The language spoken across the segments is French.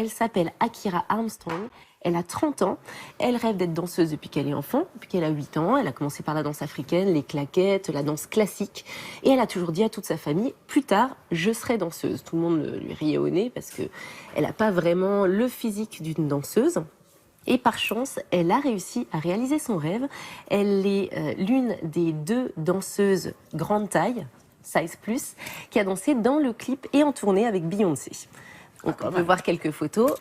Elle s'appelle Akira Armstrong. Elle a 30 ans. Elle rêve d'être danseuse depuis qu'elle est enfant, depuis qu'elle a 8 ans. Elle a commencé par la danse africaine, les claquettes, la danse classique. Et elle a toujours dit à toute sa famille, plus tard, je serai danseuse. Tout le monde lui riait au nez parce qu'elle n'a pas vraiment le physique d'une danseuse. Et par chance, elle a réussi à réaliser son rêve. Elle est l'une des 2 danseuses grande taille, size plus, qui a dansé dans le clip et en tournée avec Beyoncé. Donc on peut voir quelques photos.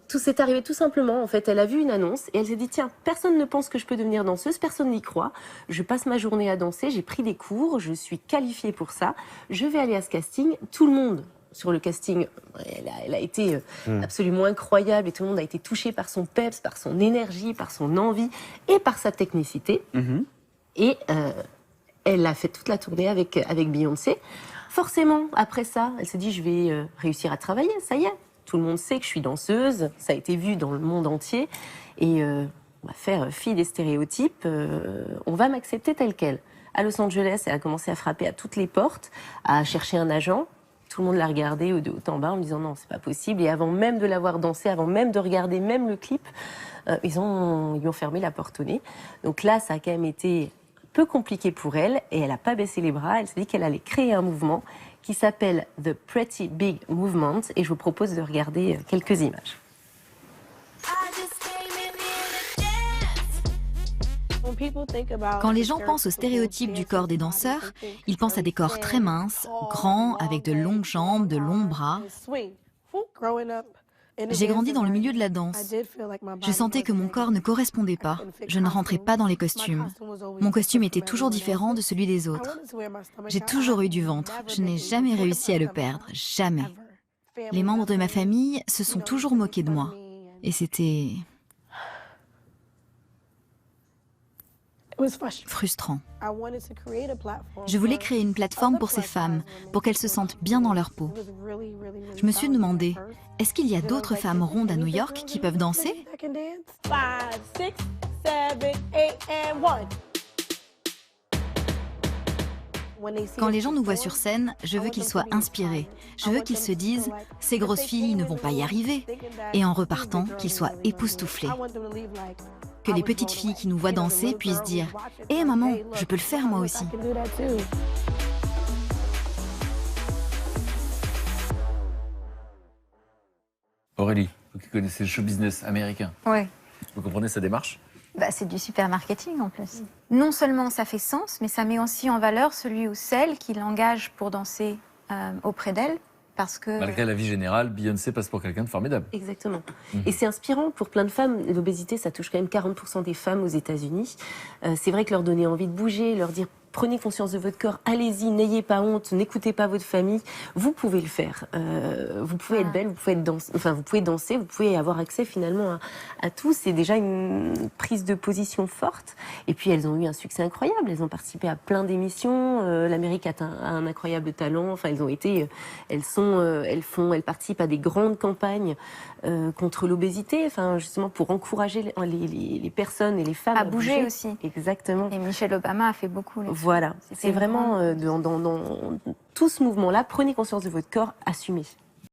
Tout s'est arrivé tout simplement, en fait. Elle a vu une annonce et elle s'est dit, tiens, personne ne pense que je peux devenir danseuse, personne n'y croit. Je passe ma journée à danser, j'ai pris des cours, je suis qualifiée pour ça. Je vais aller à ce casting. Tout le monde sur le casting, elle a été absolument incroyable et tout le monde a été touché par son peps, par son énergie, par son envie et par sa technicité. Et elle a fait toute la tournée avec Beyoncé. Forcément, après ça, elle s'est dit, je vais réussir à travailler, ça y est. Tout le monde sait que je suis danseuse, ça a été vu dans le monde entier. Et on va faire fi des stéréotypes, on va m'accepter telle quelle. À Los Angeles, elle a commencé à frapper à toutes les portes, à chercher un agent. Tout le monde l'a regardée de haut en bas en me disant non, c'est pas possible. Et avant même de l'avoir dansé, avant même de regarder même le clip, ils lui ont fermé la porte au nez. Donc là, ça a quand même été un peu compliqué pour elle et elle n'a pas baissé les bras. Elle s'est dit qu'elle allait créer un mouvement qui s'appelle The Pretty Big Movement et je vous propose de regarder quelques images. Quand les gens pensent aux stéréotypes du corps des danseurs, ils pensent à des corps très minces, grands, avec de longues jambes, de longs bras. J'ai grandi dans le milieu de la danse. Je sentais que mon corps ne correspondait pas. Je ne rentrais pas dans les costumes. Mon costume était toujours différent de celui des autres. J'ai toujours eu du ventre. Je n'ai jamais réussi à le perdre. Jamais. Les membres de ma famille se sont toujours moqués de moi. Et c'était frustrant. Je voulais créer une plateforme pour ces femmes, pour qu'elles se sentent bien dans leur peau. Je me suis demandé, est-ce qu'il y a d'autres femmes rondes à New York qui peuvent danser? Quand les gens nous voient sur scène, je veux qu'ils soient inspirés. Je veux qu'ils se disent « ces grosses filles ne vont pas y arriver » et en repartant, qu'ils soient époustouflés. Que les petites filles qui nous voient danser puissent dire « hé maman, je peux le faire moi aussi ». Aurélie, vous qui connaissez le show business américain, Ouais. vous comprenez sa démarche? C'est du super marketing en plus. Non seulement ça fait sens, mais ça met aussi en valeur celui ou celle qui l'engage pour danser auprès d'elle. Parce que... Malgré la vie générale, Beyoncé passe pour quelqu'un de formidable. Exactement. Et c'est inspirant pour plein de femmes. L'obésité, ça touche quand même 40% des femmes aux États-Unis. C'est vrai que leur donner envie de bouger, leur dire prenez conscience de votre corps, allez-y, n'ayez pas honte, n'écoutez pas votre famille. Vous pouvez le faire. Vous pouvez être belle, vous pouvez vous pouvez danser, vous pouvez avoir accès finalement à tout. C'est déjà une prise de position forte. Et puis elles ont eu un succès incroyable. Elles ont participé à plein d'émissions. L'Amérique a un incroyable talent. Enfin, elles participent à des grandes campagnes contre l'obésité. Enfin, justement pour encourager les personnes et les femmes à bouger aussi. Exactement. Et Michelle Obama a fait beaucoup. Voilà, c'est vraiment dans tout ce mouvement-là, prenez conscience de votre corps, assumez.